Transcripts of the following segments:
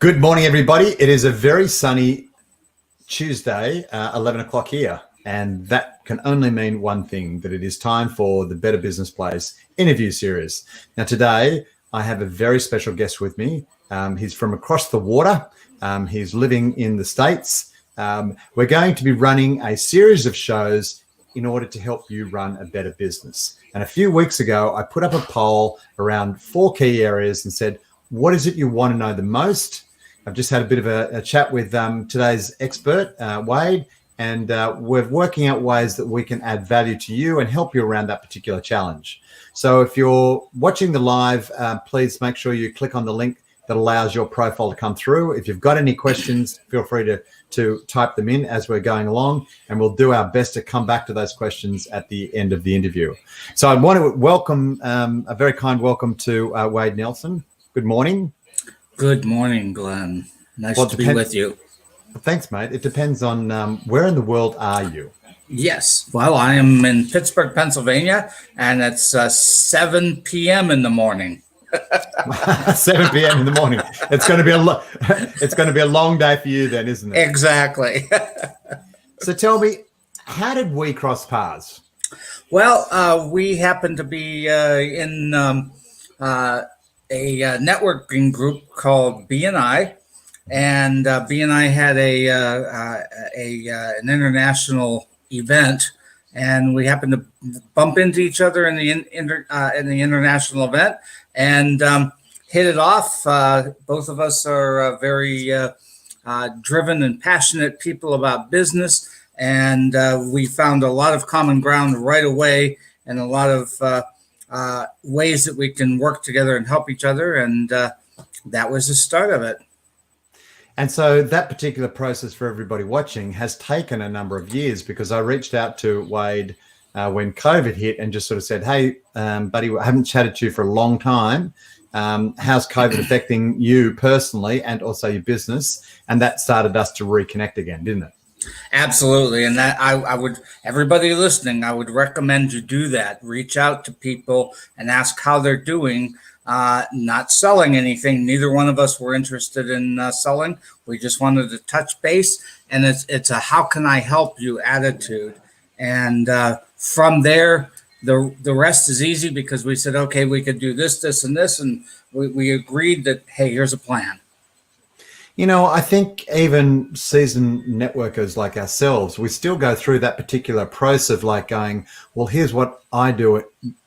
Good morning, everybody. It is a very sunny Tuesday, 11 o'clock here. And that can only mean one thing, that it is time for the Better Business Place interview series. Now, today, I have a very special guest with me. He's from across the water. He's living in the States. We're going to be running a series of shows in order to help you run a better business. And a few weeks ago, I put up a poll around 4 key areas and said, what is it you want to know the most? I've just had a bit of a chat with today's expert, Wade, and we're working out ways that we can add value to you and help you around that particular challenge. So if you're watching the live, please make sure you click on the link that allows your profile to come through. If you've got any questions, feel free to type them in as we're going along, and we'll do our best to come back to those questions at the end of the interview. So I want to welcome, a very kind welcome to Wade Nelson. Good morning. Good morning, Glenn. Nice to be with you. Thanks, mate. It depends on where in the world are you? Yes. Well, I am in Pittsburgh, Pennsylvania, and it's 7 p.m. in the morning. 7 p.m. in the morning. It's going to be it's going to be a long day for you then, isn't it? Exactly. So tell me, how did we cross paths? Well, we happen to be in a networking group called BNI, and BNI had an international event, and we happened to bump into each other in the international event, and hit it off. Both of us are very driven and passionate people about business, and we found a lot of common ground right away, and a lot of ways that we can work together and help each other. And that was the start of it. And so that particular process for everybody watching has taken a number of years, because I reached out to Wade when COVID hit and just sort of said, hey, buddy, I haven't chatted to you for a long time. How's COVID affecting you personally and also your business? And that started us to reconnect again, didn't it? Absolutely. And that I would, everybody listening, I would recommend you do that. Reach out to people and ask how they're doing, not selling anything. Neither one of us were interested in selling. We just wanted to touch base, and it's a how can I help you attitude. And from there, the rest is easy, because we said, okay, we could do this, this, and this. And we agreed that, hey, here's a plan. You know, I think even seasoned networkers like ourselves, we still go through that particular process of like going, well, here's what I do,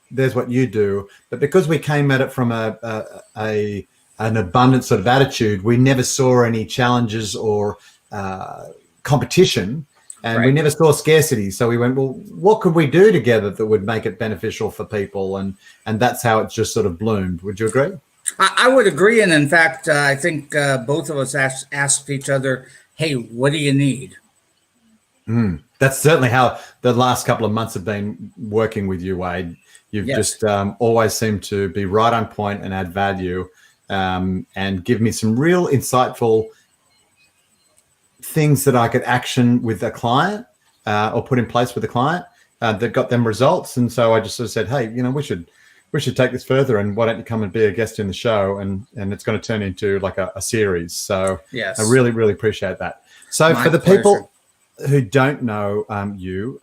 there's what you do. But because we came at it from an abundant sort of attitude, we never saw any challenges or competition, and right. We never saw scarcity. So we went, well, what could we do together that would make it beneficial for people? And that's how it just sort of bloomed. Would you agree? I would agree. And in fact, I think both of us asked each other, hey, what do you need? That's certainly how the last couple of months have been working with you, Wade. You've just always seemed to be right on point and add value, and give me some real insightful things that I could action with a client or put in place with a client that got them results. And so I just sort of said, hey, you know, we should take this further, and why don't you come and be a guest in the show? And it's going to turn into like a series. So yes. I really, really appreciate that. So for the people who don't know you,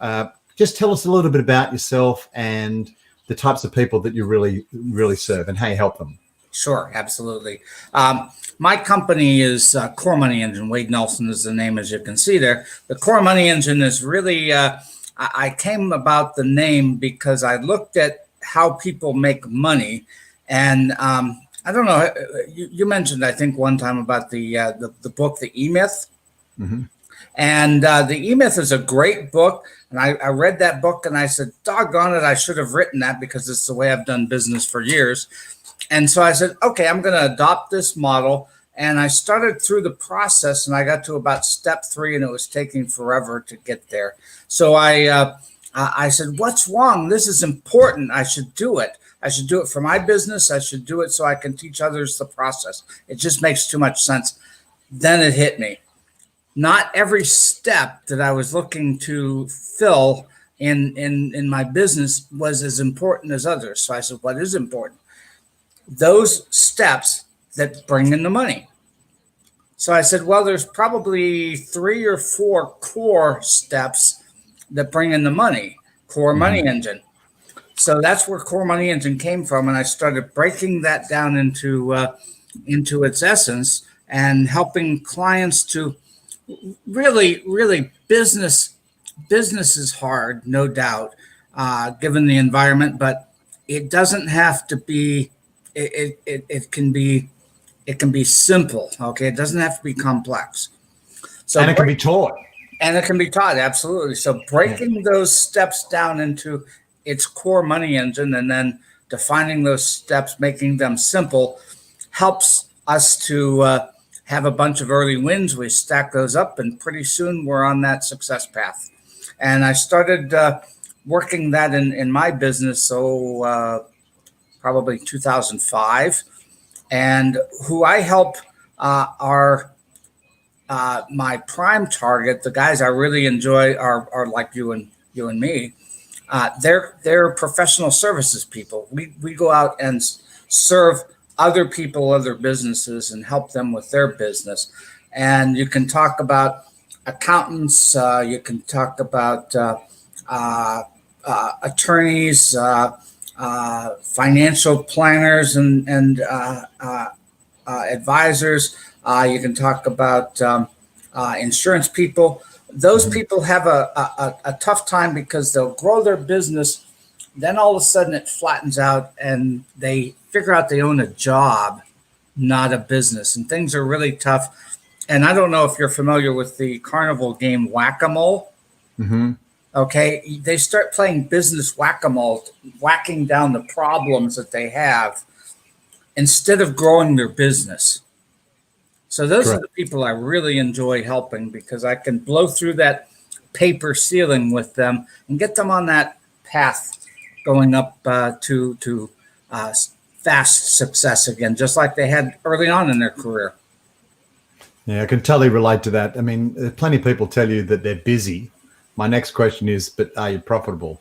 just tell us a little bit about yourself and the types of people that you really, really serve and how you help them. Sure, absolutely. My company is Core Money Engine. Wade Nelson is the name, as you can see there. The Core Money Engine is really, I came about the name because I looked at how people make money. And I don't know, you mentioned, I think one time about the book, The E-Myth. Mm-hmm. And The E-Myth is a great book. And I read that book and I said, doggone it, I should have written that, because it's the way I've done business for years. And so I said, okay, I'm going to adopt this model. And I started through the process, and I got to about step 3, and it was taking forever to get there. So I said, what's wrong? This is important. I should do it. I should do it for my business. I should do it so I can teach others the process. It just makes too much sense. Then it hit me. Not every step that I was looking to fill in my business was as important as others. So I said, what is important? Those steps that bring in the money. So I said, well, there's probably 3 or 4 core steps that bring in the money, core money engine. So that's where core money engine came from. And I started breaking that down into its essence and helping clients to really business is hard, no doubt, given the environment, but it doesn't have to be, it can be simple. Okay. It doesn't have to be complex. So, and it can be taught. And it can be taught. Absolutely. So breaking those steps down into its core money engine and then defining those steps, making them simple, helps us to have a bunch of early wins. We stack those up, and pretty soon we're on that success path. And I started working that in my business, probably 2005. And who I help are my prime target. The guys I really enjoy are like you and me. They're professional services people. We go out and serve other people, other businesses, and help them with their business. And you can talk about accountants. You can talk about attorneys, financial planners, and advisors. You can talk about insurance people. Those people have a tough time because they'll grow their business, then all of a sudden it flattens out and they figure out they own a job, not a business, and things are really tough. And I don't know if you're familiar with the carnival game Whack-A-Mole. Mm-hmm. Okay, they start playing business Whack-A-Mole, whacking down the problems that they have instead of growing their business. So those Correct. are the people I really enjoy helping because I can blow through that paper ceiling with them and get them on that path going up to fast success again, just like they had early on in their career. Yeah, I can totally relate to that. I mean, plenty of people tell you that they're busy. My next question is, but are you profitable,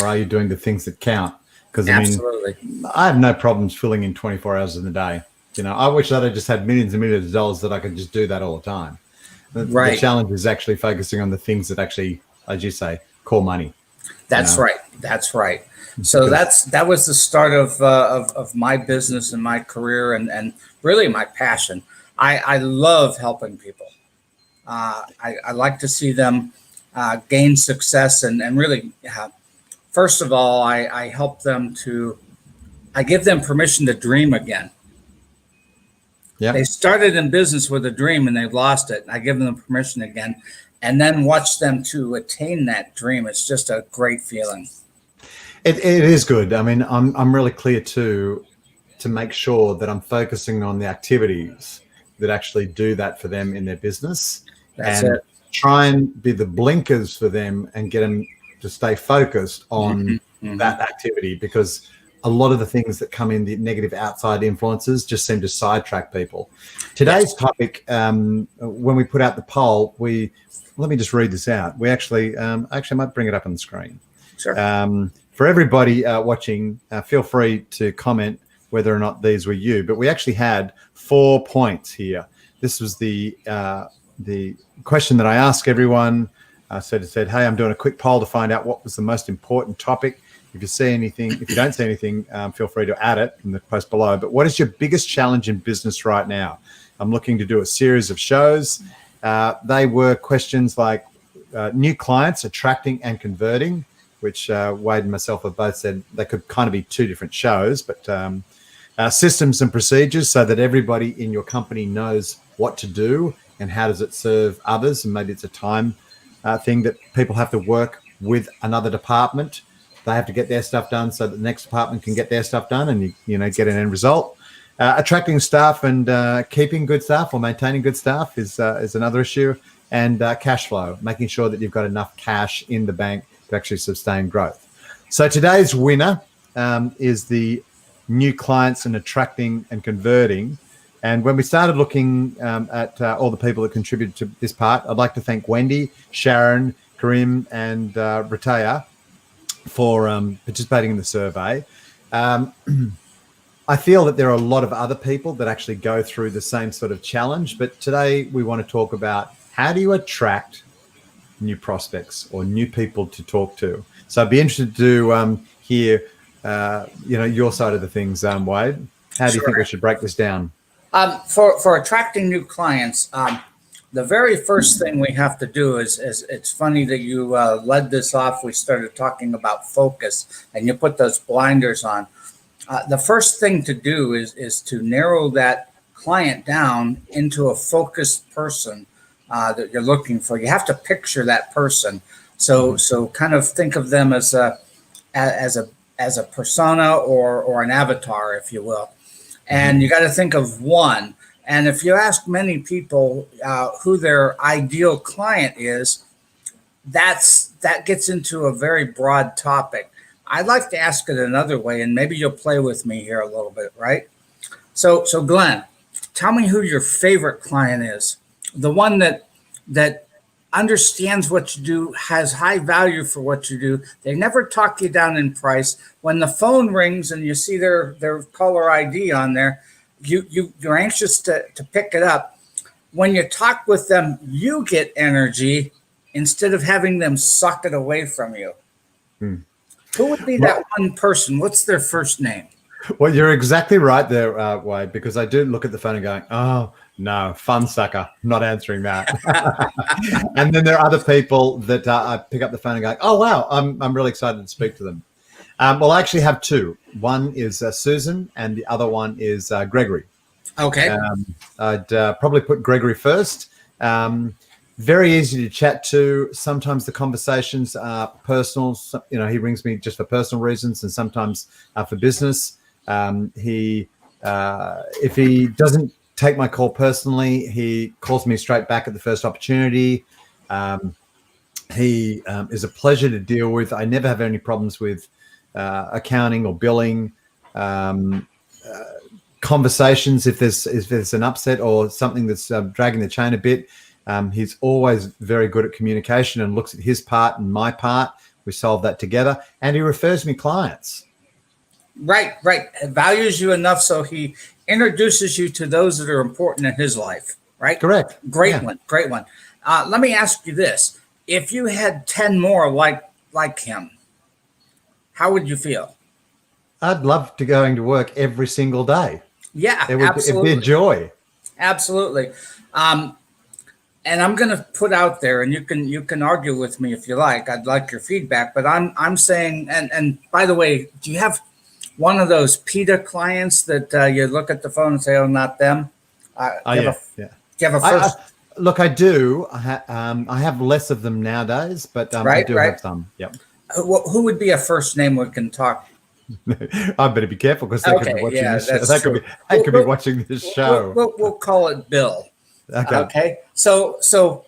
or are you doing the things that count? Because Absolutely. I have no problems filling in 24 hours in the day. You know, I wish that I just had millions and millions of dollars that I could just do that all the time. Right. The challenge is actually focusing on the things that actually, as you say, core money. That's right. That's right. So that was the start of my business and my career and really my passion. I love helping people. I like to see them gain success and really, first of all, I help them I give them permission to dream again. Yeah. They started in business with a dream and they've lost it. I give them permission again and then watch them to attain that dream. It's just a great feeling. It is good. I mean, I'm really clear to make sure that I'm focusing on the activities that actually do that for them in their business. That's and it. Try and be the blinkers for them and get them to stay focused on that activity, because a lot of the things that come in, the negative outside influences, just seem to sidetrack people. Today's topic, when we put out the poll, let me just read this out. We actually I might bring it up on the screen. Sure. For everybody watching, feel free to comment whether or not these were you. But we actually had 4 points here. This was the question that I asked everyone. I said, hey, I'm doing a quick poll to find out what was the most important topic. If you don't see anything, feel free to add it in the post below. But what is your biggest challenge in business right now? I'm looking to do a series of shows. They were questions like new clients, attracting and converting, which Wade and myself have both said they could kind of be 2 different shows, but systems and procedures so that everybody in your company knows what to do and how does it serve others. And maybe it's a time thing that people have to work with another department. They have to get their stuff done so that the next department can get their stuff done and you get an end result. Attracting staff and keeping good staff or maintaining good staff is another issue. And cash flow, making sure that you've got enough cash in the bank to actually sustain growth. So today's winner is the new clients and attracting and converting. And when we started looking at all the people that contributed to this part, I'd like to thank Wendy, Sharon, Karim, and Rataya for participating in the survey. I feel that there are a lot of other people that actually go through the same sort of challenge. But today we want to talk about how do you attract new prospects or new people to talk to. So I'd be interested to hear, your side of the things, Wade. How do you think we should break this down? For attracting new clients, the very first thing we have to do is it's funny that you led this off. We started talking about focus, and you put those blinders on. The first thing to do is to narrow that client down into a focused person that you're looking for. You have to picture that person. So kind of think of them as a persona or an avatar, if you will. And you got to think of one. And if you ask many people who their ideal client is, that gets into a very broad topic. I'd like to ask it another way, and maybe you'll play with me here a little bit, right? So Glenn, tell me who your favorite client is. The one that understands what you do, has high value for what you do. They never talk you down in price. When the phone rings and you see their caller ID on there, you're anxious to pick it up. When you talk with them, you get energy instead of having them suck it away from you. Who would be that one person? What's their first name? Well, you're exactly right there, Wade, because I do look at the phone and going, oh, no, fun sucker, not answering that. And then there are other people that I pick up the phone and go, oh, wow, I'm really excited to speak to them. Well, I actually have two. One is Susan and the other one is Gregory. Okay. I'd probably put Gregory first. Very easy to chat to. Sometimes the conversations are personal. He rings me just for personal reasons and sometimes for business. If he doesn't take my call personally, he calls me straight back at the first opportunity. He is a pleasure to deal with. I never have any problems with accounting or billing. Conversations, if there's an upset or something that's dragging the chain a bit, he's always very good at communication and looks at his part and my part. We solve that together, and he refers me clients. Right. Values you enough so he introduces you to those that are important in his life. Right. Correct. Great one. Let me ask you this: if you had 10 more like him, how would you feel? I'd love to going to work every single day. Yeah, absolutely. It'd be a joy. Absolutely. And I'm going to put out there, and you can argue with me if you like. I'd like your feedback, but I'm saying, and by the way, do you have one of those PETA clients that you look at the phone and say, "Oh, not them"? Do you have a first? Look, I do. I have less of them nowadays, but I do have some. Yep. Who would be a first name we can talk? I better be careful because they could be watching this show. They could be watching this show. We'll call it Bill. Okay. So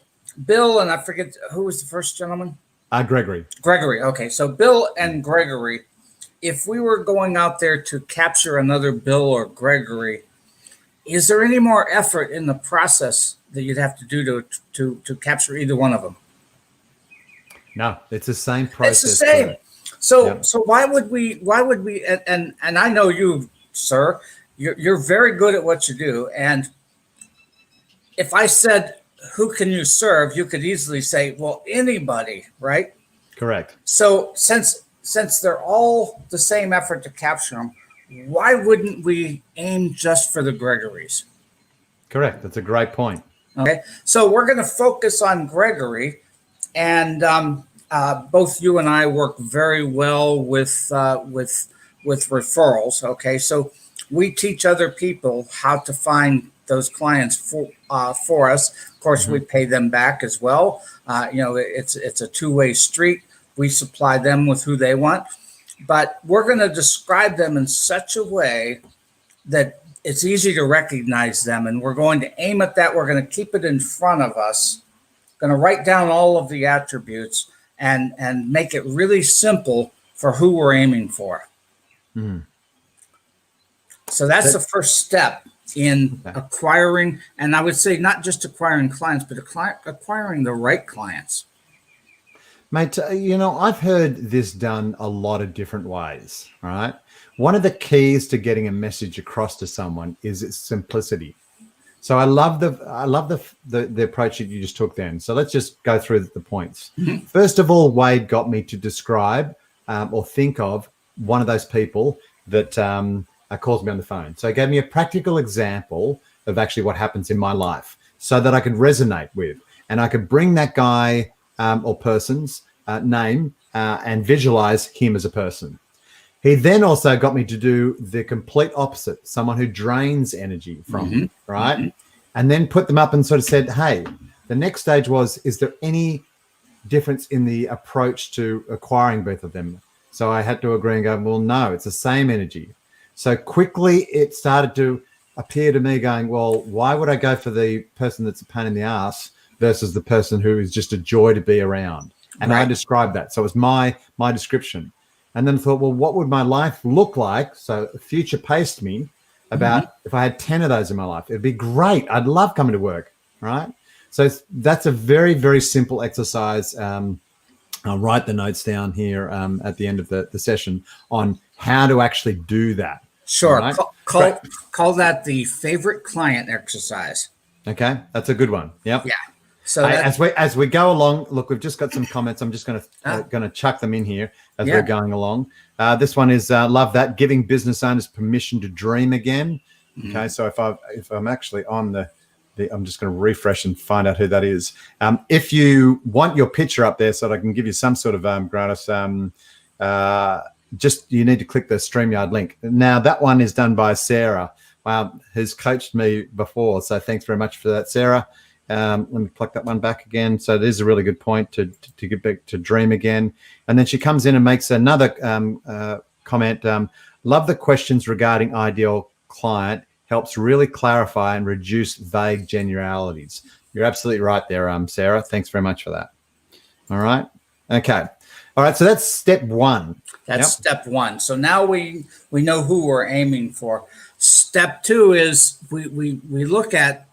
Bill, and I forget who was the first gentleman. Gregory. Okay. So Bill and Gregory, if we were going out there to capture another Bill or Gregory, is there any more effort in the process that you'd have to do to capture either one of them? No, it's the same process. It's the same. So why would we? And I know you, sir. You're very good at what you do. And if I said, "Who can you serve?" you could easily say, "Well, anybody," right? Correct. So since they're all the same effort to capture them, why wouldn't we aim just for the Gregorys? Correct. That's a great point. Okay. So we're going to focus on Gregory, and both you and I work very well with referrals. Okay. So we teach other people how to find those clients for us. Of course, we pay them back as well. It's a two-way street. We supply them with who they want, but we're going to describe them in such a way that it's easy to recognize them. And we're going to aim at that. We're going to keep it in front of us, going to write down all of the attributes and make it really simple for who we're aiming for. Mm-hmm. So that's the first step in acquiring, and I would say not just acquiring clients, but acquiring the right clients. Mate, I've heard this done a lot of different ways, right? one of the keys to getting a message across to someone is its simplicity. So I love the approach that you just took then. So let's just go through the points. Mhm. First of all, Wade got me to describe or think of one of those people that calls me on the phone. So he gave me a practical example of actually what happens in my life so that I could resonate with, and I could bring that guy or person's name and visualize him as a person. He then also got me to do the complete opposite, someone who drains energy from me, right? And then put them up and sort of said, hey, the next stage was, is there any difference in the approach to acquiring both of them? So I had to agree and go, well, no, it's the same energy. So quickly it started to appear to me going, well, why would I go for the person that's a pain in the ass versus the person who is just a joy to be around? And I described that. So it was my description. And then I thought, well, what would my life look like? So future paced me about if I had 10 of those in my life. It'd be great. I'd love coming to work, right? So that's a very, very simple exercise. I'll write the notes down here at the end of the session on how to actually do that. Sure. Right? Call that the favorite client exercise. Okay, that's a good one. Yep. Yeah. So as we go along, look, we've just got some comments. I'm just going to chuck them in here as we're going along. This one is love that, giving business owners permission to dream again. Okay, so if I'm actually on the I'm just going to refresh and find out who that is. If you want your picture up there so that I can give you some sort of gratis, just you need to click the StreamYard link. Now that one is done by Sarah, who's coached me before. So thanks very much for that, Sarah. Let me pluck that one back again. So it is a really good point to get back to dream again. And then she comes in and makes another comment. Love the questions regarding ideal client. Helps really clarify and reduce vague generalities. You're absolutely right there, Sarah. Thanks very much for that. All right. Okay. All right. So that's step one. That's step one. So now we know who we're aiming for. Step two is we look at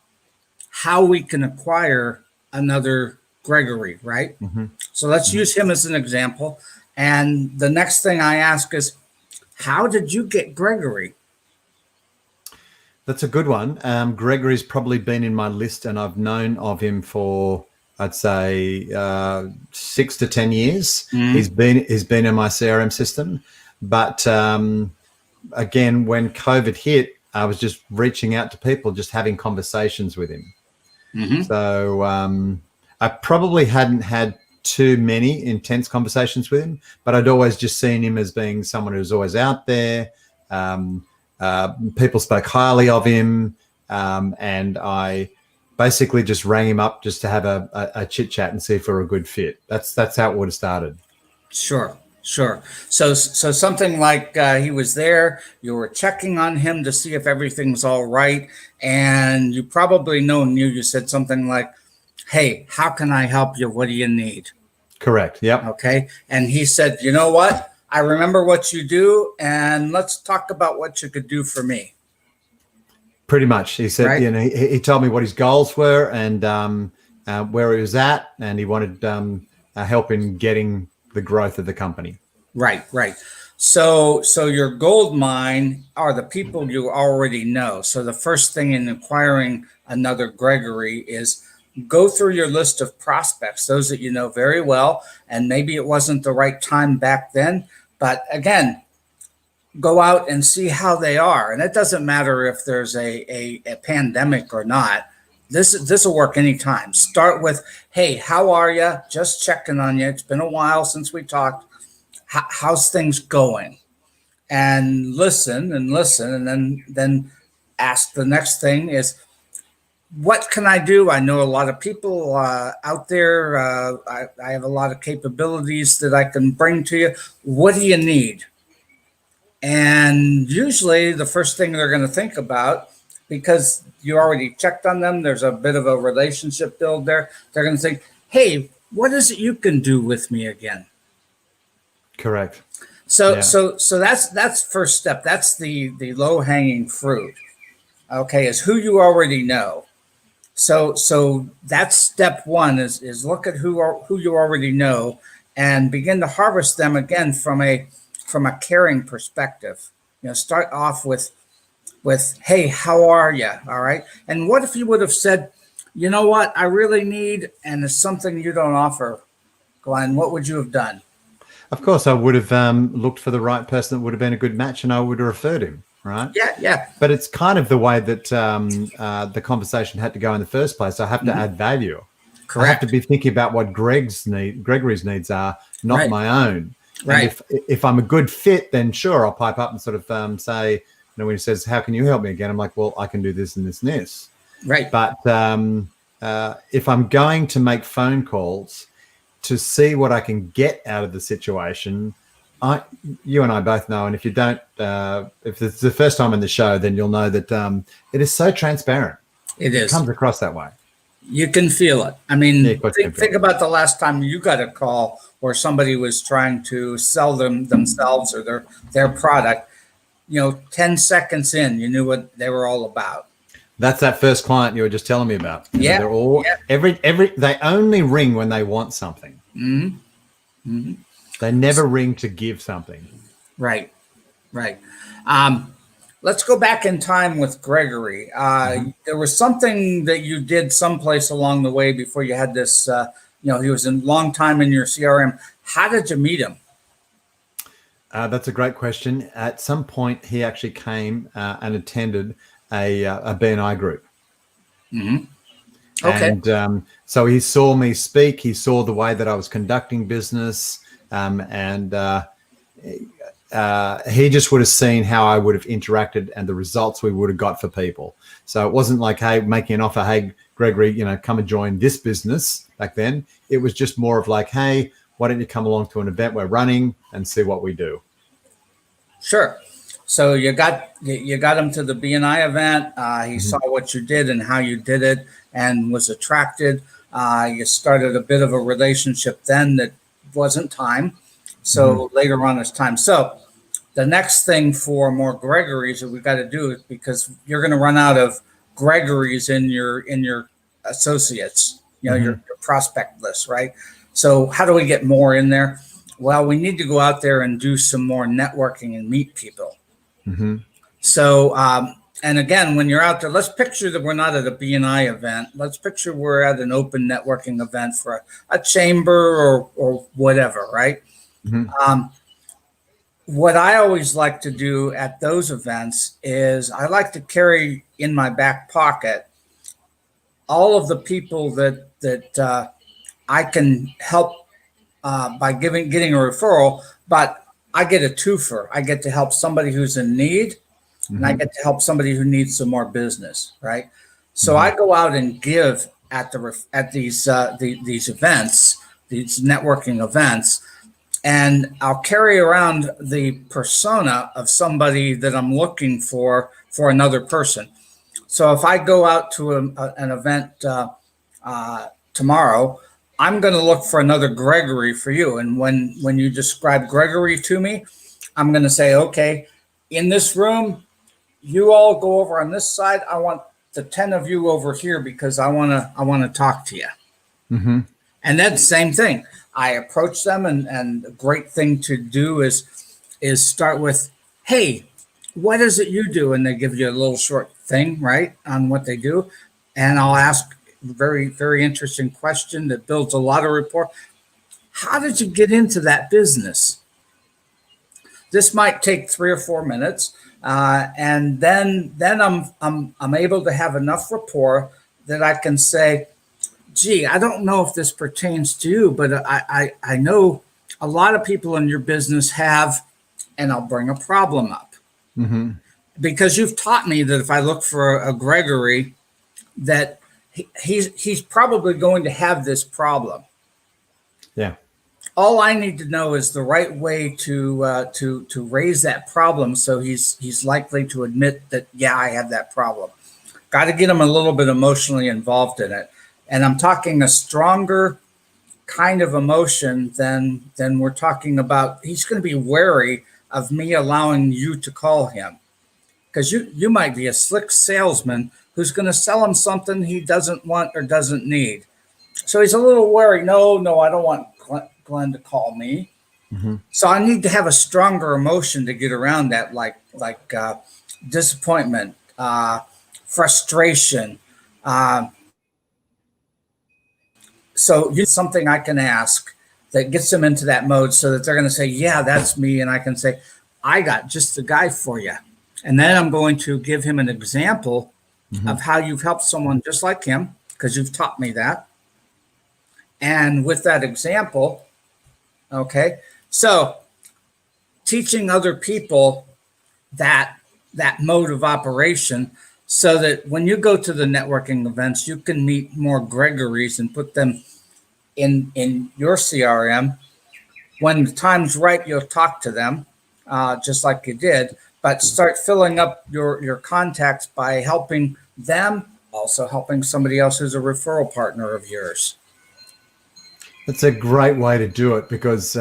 how we can acquire another Gregory, right? So let's use him as an example. And the next thing I ask is, how did you get Gregory? That's a good one. Gregory's probably been in my list, and I've known of him for, I'd say, 6 to 10 years. He's been in my CRM system. But again, when COVID hit, I was just reaching out to people, just having conversations with him. So I probably hadn't had too many intense conversations with him, but I'd always just seen him as being someone who was always out there. People spoke highly of him, and I basically just rang him up just to have a chit chat and see if we were a good fit. That's how it would have started. Sure. So something like he was there, you were checking on him to see if everything's all right, and you probably knew you said something like, hey, how can I help you? What do you need? Correct. Yep. Okay. And he said, you know what? I remember what you do, and let's talk about what you could do for me. Pretty much. He said, right? He told me what his goals were and where he was at, and he wanted help in getting the growth of the company. Right. So your gold mine are the people you already know. So the first thing in acquiring another Gregory is go through your list of prospects, those that you know very well, and maybe it wasn't the right time back then, but again, go out and see how they are. And it doesn't matter if there's a pandemic or not. This will work anytime. Start with, hey, how are you? Just checking on you. It's been a while since we talked. How's things going? And listen, and then ask the next thing is, what can I do? I know a lot of people out there. I have a lot of capabilities that I can bring to you. What do you need? And usually the first thing they're going to think about, because you already checked on them, there's a bit of a relationship build there. They're going to think, hey, what is it you can do with me again? Correct. So that's first step. That's the low hanging fruit. Okay, is who you already know. So that's step one is look at who you already know and begin to harvest them again from a caring perspective. start off with, hey, how are you? All right. And what if you would have said, you know what, I really need, and it's something you don't offer, Glenn, what would you have done? Of course, I would have looked for the right person that would have been a good match, and I would have referred him, right? Yeah. But it's kind of the way that the conversation had to go in the first place. I have to add value. Correct. I have to be thinking about what Gregory's needs are, not my own. Right. And if I'm a good fit, then sure, I'll pipe up and sort of say, when he says, "How can you help me again?" I'm like, "Well, I can do this and this and this." Right. But if I'm going to make phone calls to see what I can get out of the situation, you and I both know, and if you don't, if it's the first time in the show, then you'll know that it is so transparent. It is. It comes across that way. You can feel it. I mean, Yeah, think about the last time you got a call where somebody was trying to sell themselves or their product. 10 seconds in, you knew what they were all about. That's that first client you were just telling me about. Yeah. They're all they only ring when they want something. Mm-hmm. They never ring to give something. Right. Let's go back in time with Gregory. There was something that you did someplace along the way before you had this, he was a long time in your CRM. How did you meet him? That's a great question. At some point, he actually came and attended a BNI group. Mm-hmm. Okay. And so he saw me speak. He saw the way that I was conducting business, and he just would have seen how I would have interacted and the results we would have got for people. So it wasn't like, hey, making an offer, hey, Gregory, come and join this business back then. It was just more of like, hey, why don't you come along to an event we're running and see what we do? Sure. So you got him to the BNI event. He saw what you did and how you did it and was attracted. You started a bit of a relationship then that wasn't time. So later on it's time. So the next thing for more Gregories that we've got to do is, because you're going to run out of Gregories in your associates, your prospect list, right? So how do we get more in there? Well, we need to go out there and do some more networking and meet people. Mm-hmm. So, and again, when you're out there, let's picture that we're not at a BNI event. Let's picture we're at an open networking event for a chamber or whatever, right? Mm-hmm. What I always like to do at those events is I like to carry in my back pocket all of the people that I can help by getting a referral, but I get a twofer. I get to help somebody who's in need, and I get to help somebody who needs some more business, right? So I go out and give at these events, these networking events, and I'll carry around the persona of somebody that I'm looking for another person. So if I go out to an event tomorrow, I'm going to look for another Gregory for you. And when you describe Gregory to me, I'm going to say, okay, in this room, you all go over on this side. I want the 10 of you over here because I want to talk to you. Mm-hmm. And that's the same thing. I approach them, and a great thing to do is start with, hey, what is it you do? And they give you a little short thing, right, on what they do. And I'll ask a very, very interesting question that builds a lot of rapport. How did you get into that business? This might take 3 or 4 minutes. And then I'm able to have enough rapport that I can say, gee, I don't know if this pertains to you, but I know a lot of people in your business have, and I'll bring a problem up. Mm-hmm. Because you've taught me that if I look for a Gregory, that he's probably going to have this problem. Yeah. All I need to know is the right way to raise that problem, so he's likely to admit that, yeah, I have that problem. Got to get him a little bit emotionally involved in it. And I'm talking a stronger kind of emotion than we're talking about. He's going to be wary of me allowing you to call him, because you might be a slick salesman who's going to sell him something he doesn't want or doesn't need. So he's a little wary. No, I don't want Glenn to call me. Mm-hmm. So I need to have a stronger emotion to get around that. Like, like disappointment, frustration. Uh, so you something I can ask that gets them into that mode so that they're going to say, yeah, that's me. And I can say, I got just the guy for you. And then I'm going to give him an example of how you've helped someone just like him, because you've taught me that. And with that example, okay, so teaching other people that mode of operation, so that when you go to the networking events, you can meet more Gregorys and put them in your CRM. When the time's right, you'll talk to them, just like you did, but start filling up your contacts by helping them, also helping somebody else who's a referral partner of yours. That's a great way to do it, because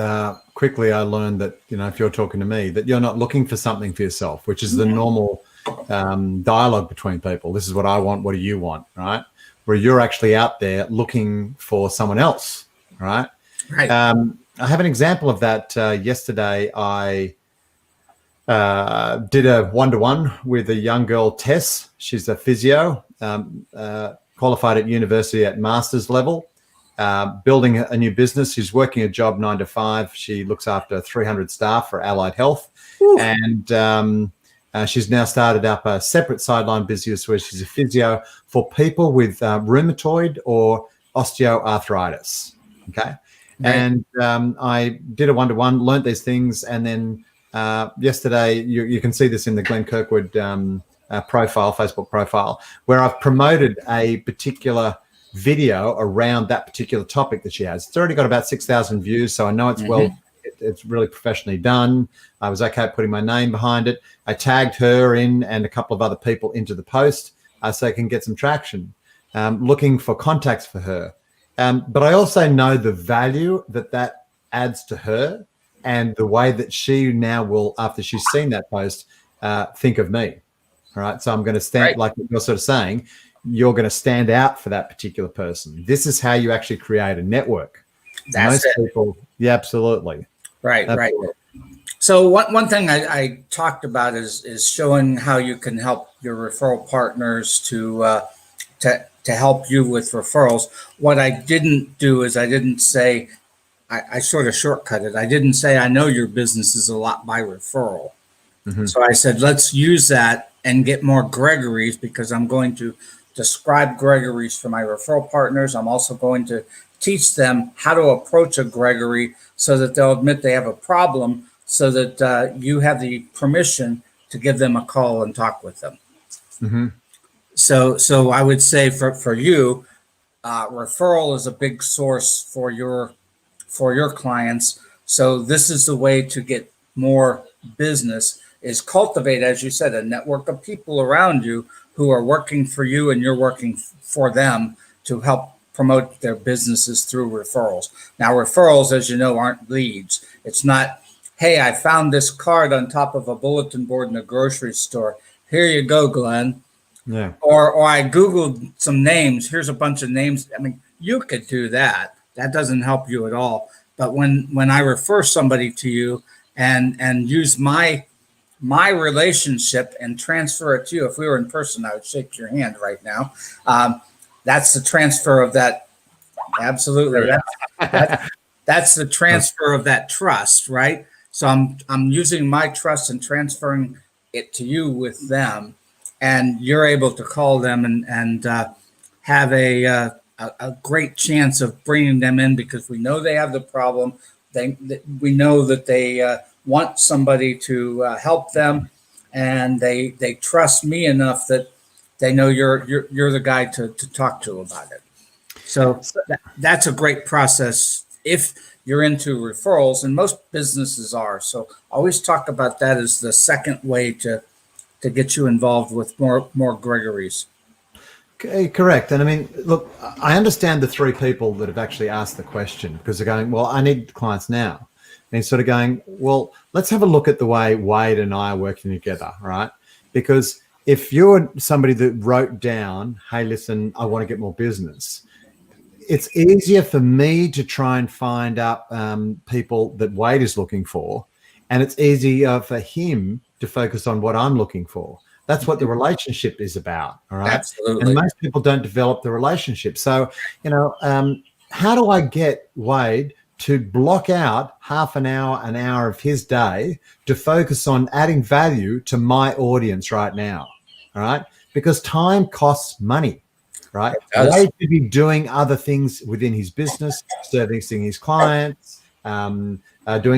quickly I learned that, if you're talking to me, that you're not looking for something for yourself, which is the normal dialogue between people. This is what I want. What do you want? Right. Where you're actually out there looking for someone else. Right. Right. I have an example of that. Yesterday, I did a one-to-one with a young girl, Tess. She's a physio, qualified at university at master's level. Building a new business. She's working a job 9 to 5. She looks after 300 staff for Allied Health. Ooh. And she's now started up a separate sideline business where she's a physio for people with rheumatoid or osteoarthritis. Okay. Right. And I did a one-to-one, learned these things. And then yesterday, you can see this in the Glenn Kirkwood profile, Facebook profile, where I've promoted a particular video around that particular topic that she has. It's already got about 6,000 views, so I know it's it's really professionally done. I was okay putting my name behind it. I tagged her in and a couple of other people into the post so I can get some traction, looking for contacts for her. But I also know the value that adds to her and the way that she now will, after she's seen that post, think of me. All right, so I'm going to stand, right, like you're sort of saying, you're going to stand out for that particular person. This is how you actually create a network. That's Most people, yeah, absolutely. Right, absolutely. Right. So one thing I talked about is showing how you can help your referral partners to help you with referrals. What I didn't do is I didn't say, I sort of shortcutted. I didn't say, I know your business is a lot by referral. Mm-hmm. So I said, let's use that and get more Gregorys, because I'm going to describe Gregorys for my referral partners. I'm also going to teach them how to approach a Gregory so that they'll admit they have a problem, so that you have the permission to give them a call and talk with them. Mm-hmm. So I would say for you, referral is a big source for your clients. So this is the way to get more business, is cultivate, as you said, a network of people around you who are working for you and you're working for them to help promote their businesses through referrals. Now, referrals, as you know, aren't leads. It's not, hey, I found this card on top of a bulletin board in a grocery store. Here you go, Glenn. Yeah. Or I Googled some names. Here's a bunch of names. I mean, you could do that. That doesn't help you at all. But when I refer somebody to you and use my relationship and transfer it to you, if we were in person, I would shake your hand right now. That's the transfer of that. Absolutely. That's the transfer of that trust, right? So I'm using my trust and transferring it to you with them, and you're able to call them and have a great chance of bringing them in, because we know they have the problem. We know that they want somebody to help them, and they trust me enough that they know you're the guy to talk to about it. So that's a great process if you're into referrals, and most businesses are. So always talk about that as the second way to get you involved with more Gregorys. Okay, correct. And I mean, look, I understand the three people that have actually asked the question, because they're going, well, I need clients now. And he's sort of going, well, let's have a look at the way Wade and I are working together, right? Because if you're somebody that wrote down, hey, listen, I want to get more business, it's easier for me to try and find out people that Wade is looking for. And it's easier for him to focus on what I'm looking for. That's what the relationship is about. All right. Absolutely. And most people don't develop the relationship. So, how do I get Wade to block out half an hour of his day to focus on adding value to my audience right now? All right. Because time costs money, right? Wade could be doing other things within his business, servicing his clients, doing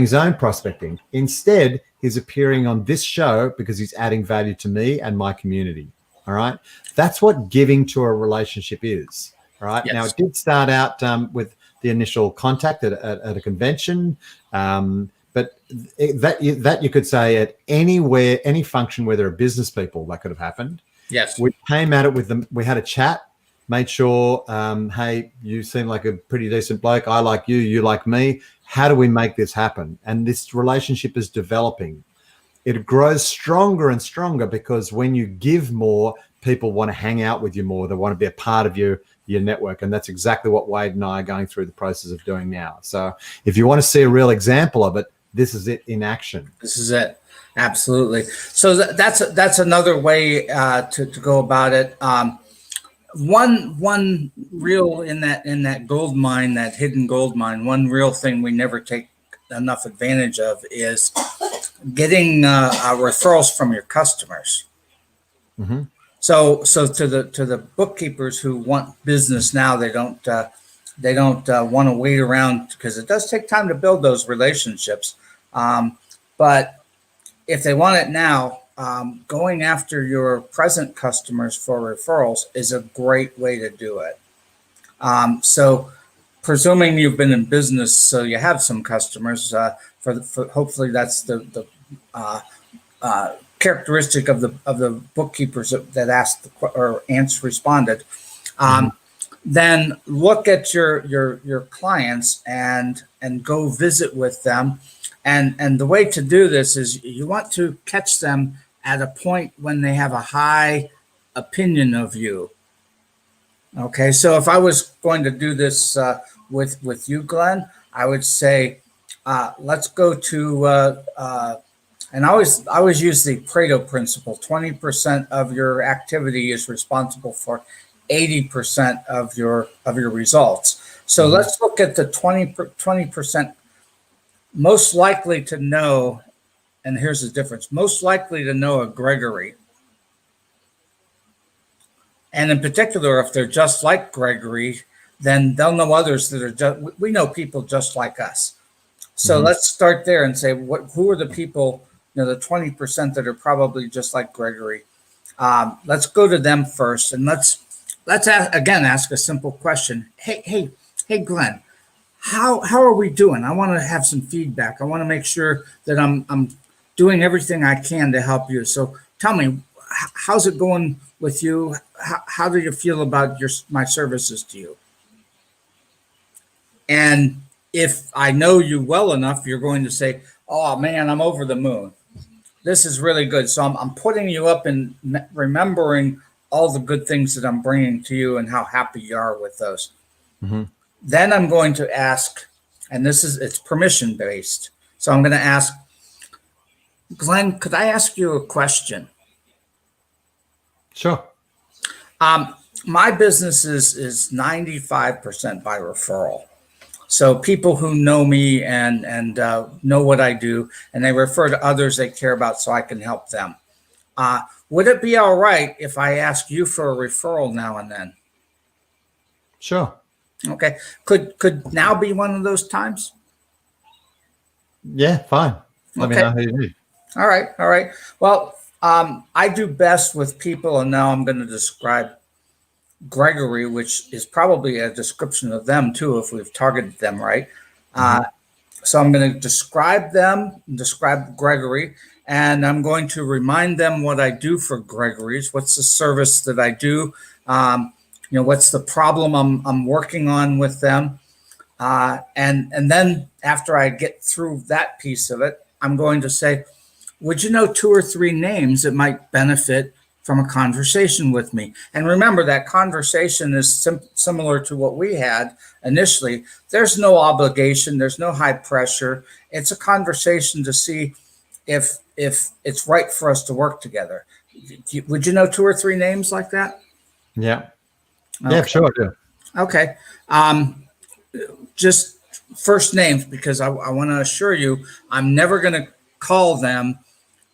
his own prospecting. Instead, he's appearing on this show because he's adding value to me and my community. All right. That's what giving to a relationship is. All right. Yes. Now, it did start out with the initial contact at a convention, but that you could say at anywhere, any function where there are business people, that could have happened. Yes. We came at it with them. We had a chat, made sure, hey, you seem like a pretty decent bloke. I like you. You like me. How do we make this happen? And this relationship is developing. It grows stronger and stronger because when you give more, people want to hang out with you more. They want to be a part of your network. And that's exactly what Wade and I are going through the process of doing now. So if you want to see a real example of it, this is it in action. This is it. Absolutely. So that's another way to go about it. One real in that gold mine, that hidden gold mine, one real thing we never take enough advantage of is getting referrals from your customers. Mm-hmm. So to the bookkeepers who want business now, they don't want to wait around because it does take time to build those relationships. But if they want it now, going after your present customers for referrals is a great way to do it. So presuming you've been in business, so you have some customers, for hopefully that's the characteristic of the bookkeepers that asked or responded. Then look at your clients and go visit with them. And the way to do this is you want to catch them at a point when they have a high opinion of you. Okay, so if I was going to do this with you, Glenn, I would say, let's go to, and I always use the Pareto principle. 20% of your activity is responsible for 80% of your results. So let's look at the 20% most likely to know, and here's the difference, most likely to know a Gregory. And in particular, if they're just like Gregory, then they'll know others that are just, we know people just like us. So let's start there and say, who are the people, the 20% that are probably just like Gregory? Let's go to them first, and let's ask a simple question. Hey, Glenn, how are we doing? I want to have some feedback. I want to make sure that I'm doing everything I can to help you. So tell me, how's it going with you? How do you feel about my services to you? And if I know you well enough, you're going to say, oh man, I'm over the moon. This is really good. So I'm putting you up and remembering all the good things that I'm bringing to you and how happy you are with those. Then I'm going to ask, and it's permission based. So I'm going to ask, Glenn, could I ask you a question? Sure. My business is 95% by referral. So people who know me and know what I do, and they refer to others they care about so I can help them. Would it be all right if I ask you for a referral now and then? Sure. Okay. Could now be one of those times? Yeah, fine. Let me know who you need. All right. Well, I do best with people, and now I'm going to describe Gregory, which is probably a description of them too, if we've targeted them right. So I'm going to describe them, describe Gregory, and I'm going to remind them what I do for Gregory's. What's the service that I do? What's the problem I'm working on with them? And then after I get through that piece of it, I'm going to say, would you know 2 or 3 names that might benefit from a conversation with me? And remember, that conversation is similar to what we had initially. There's no obligation. There's no high pressure. It's a conversation to see if if it's right for us to work together. Would you know 2 or 3 names like that? Yeah. Okay. Yeah, sure. I do. Okay. Just first names, because I want to assure you, I'm never going to call them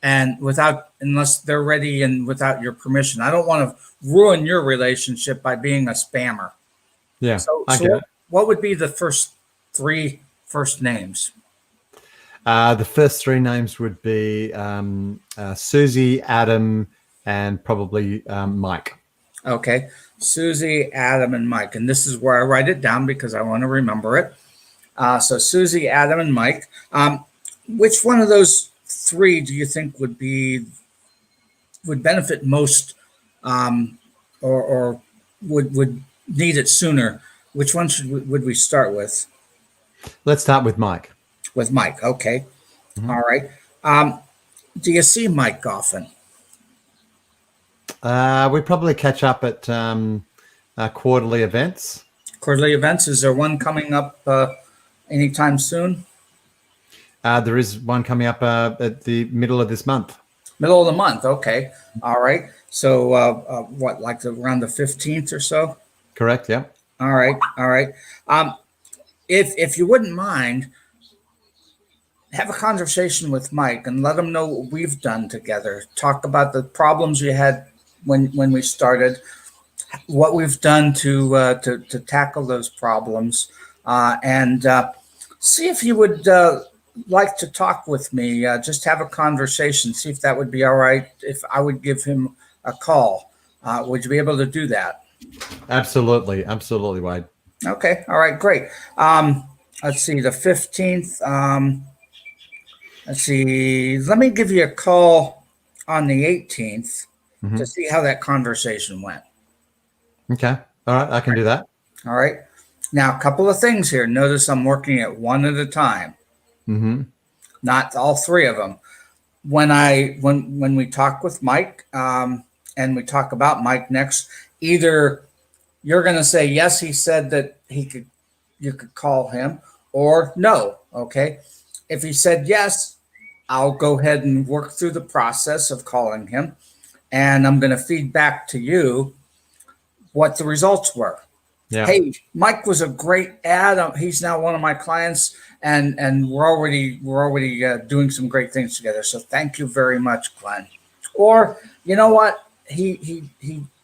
and unless they're ready and without your permission. I don't want to ruin your relationship by being a spammer. Yeah. So I get it. what would be the first 3 first names? The first 3 names would be Susie, Adam, and probably Mike. Okay. Susie, Adam, and Mike. And this is where I write it down because I want to remember it. So Susie, Adam, and Mike. Which one of those 3 do you think would benefit most, or would need it sooner? Which one would we start with? Let's start with Mike. With Mike. Okay. Mm-hmm. All right. Do you see Mike often? We probably catch up at quarterly events. Quarterly events. Is there one coming up anytime soon? There is one coming up at the middle of this month. Middle of the month. Okay. All right. So what, like around the 15th or so? Correct. Yeah. All right. All right. If you wouldn't mind, have a conversation with Mike and let him know what we've done together. Talk about the problems you had when we started, what we've done to tackle those problems, and see if you would like to talk with me. Just have a conversation. See if that would be all right. If I would give him a call, would you be able to do that? Absolutely, absolutely, Wade. Okay. All right. Great. Let's see. The 15th. Let's see. Let me give you a call on the 18th to see how that conversation went. Okay. All right. I can do that. All right. Now, a couple of things here. Notice I'm working at one at a time. Mm-hmm. Not all 3 of them. When we talk with Mike, and we talk about Mike next, either you're going to say yes, he said that you could call him, or no. Okay. If he said yes, I'll go ahead and work through the process of calling him, and I'm going to feed back to you what the results were. Yeah. Hey, Mike was a great ad. He's now one of my clients, and we're already doing some great things together. So thank you very much, Glenn. Or you know what? He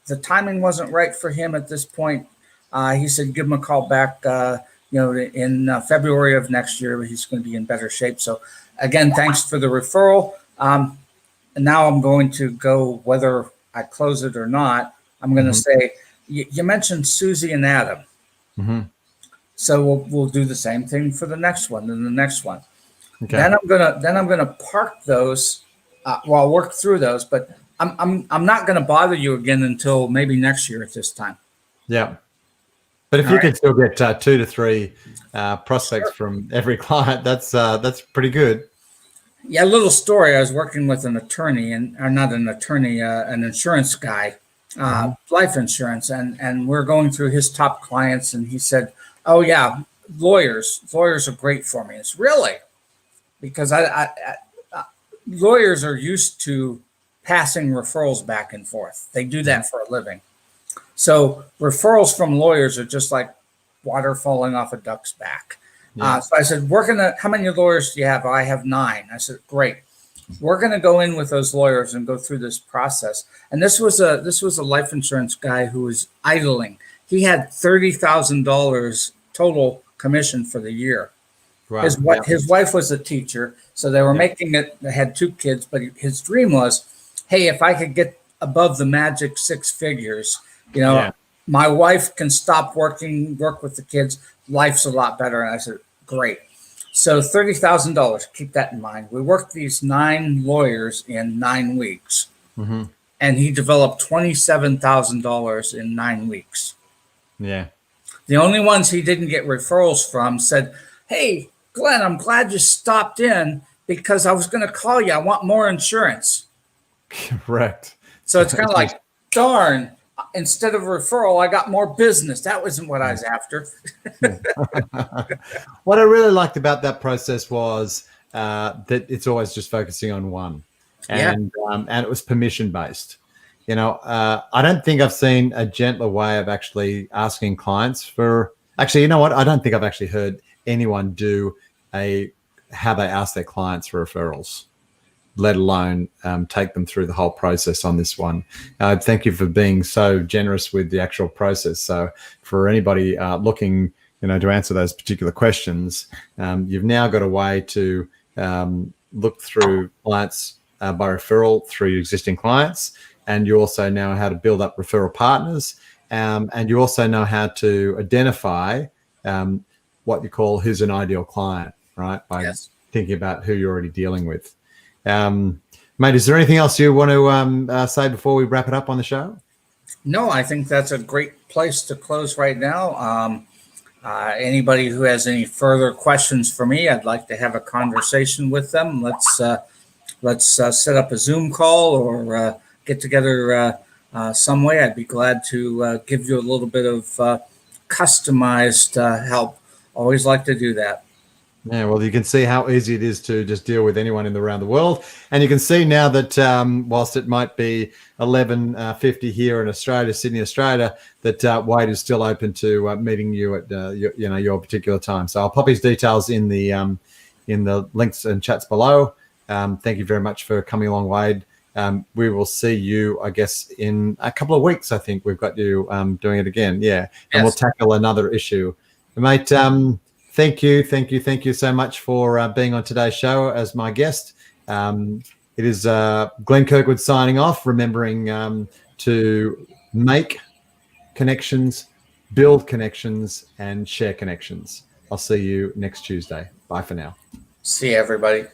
the timing wasn't right for him at this point. He said give him a call back. In February of next year, he's going to be in better shape. So again, thanks for the referral. And now I'm going to go, whether I close it or not, I'm going to say, you mentioned Susie and Adam. Mm-hmm. So we'll do the same thing for the next one and the next one. Okay. Then I'm gonna park those. I'll work through those, but I'm not going to bother you again until maybe next year at this time. Yeah. But if you could still get 2 to 3 prospects from every client, that's pretty good. Yeah, a little story. I was working with an attorney, not an attorney, an insurance guy, life insurance, and we're going through his top clients, and he said, "Oh yeah, lawyers are great for me." It's really because lawyers are used to passing referrals back and forth. They do that for a living. So referrals from lawyers are just like water falling off a duck's back. Yeah. So I said, how many lawyers do you have? I have 9. I said, great. We're going to go in with those lawyers and go through this process. And this was a life insurance guy who was idling. He had $30,000 total commission for the year. Wow. His wife was a teacher, so they were making it. They had 2 kids, but his dream was, hey, if I could get above the magic 6 figures, my wife can stop working, work with the kids. Life's a lot better. And I said, great. So $30,000, keep that in mind. We worked these 9 lawyers in 9 weeks, and he developed $27,000 in 9 weeks. Yeah. The only ones he didn't get referrals from said, hey, Glenn, I'm glad you stopped in because I was going to call you. I want more insurance. Correct. So it's kind of like, darn, instead of a referral, I got more business. That wasn't what I was after. What I really liked about that process was that it's always just focusing on one. and it was permission based. You know, I don't think I've seen a gentler way of actually asking clients for. Actually, you know what? I don't think I've actually heard anyone do how they ask their clients for referrals, let alone take them through the whole process on this one. Thank you for being so generous with the actual process. So for anybody looking, to answer those particular questions, you've now got a way to look through clients by referral through your existing clients, and you also know how to build up referral partners, and you also know how to identify what you call who's an ideal client, right? By thinking about who you're already dealing with. Mate, is there anything else you want to say before we wrap it up on the show? No, I think that's a great place to close right now. Anybody who has any further questions for me, I'd like to have a conversation with them. Let's set up a Zoom call or get together some way. I'd be glad to give you a little bit of customized help. Always like to do that. Yeah, well, you can see how easy it is to just deal with anyone around the world. And you can see now that whilst it might be 11:50 here in Australia, Sydney, Australia, that Wade is still open to meeting you at your particular time. So I'll pop his details in the links and chats below. Thank you very much for coming along, Wade. We will see you, I guess, in a couple of weeks. I think we've got you doing it again. Yeah, and we'll tackle another issue, mate. Thank you so much for being on today's show as my guest. It is Glenn Kirkwood signing off, remembering to make connections, build connections, and share connections. I'll see you next Tuesday. Bye for now. See you, everybody.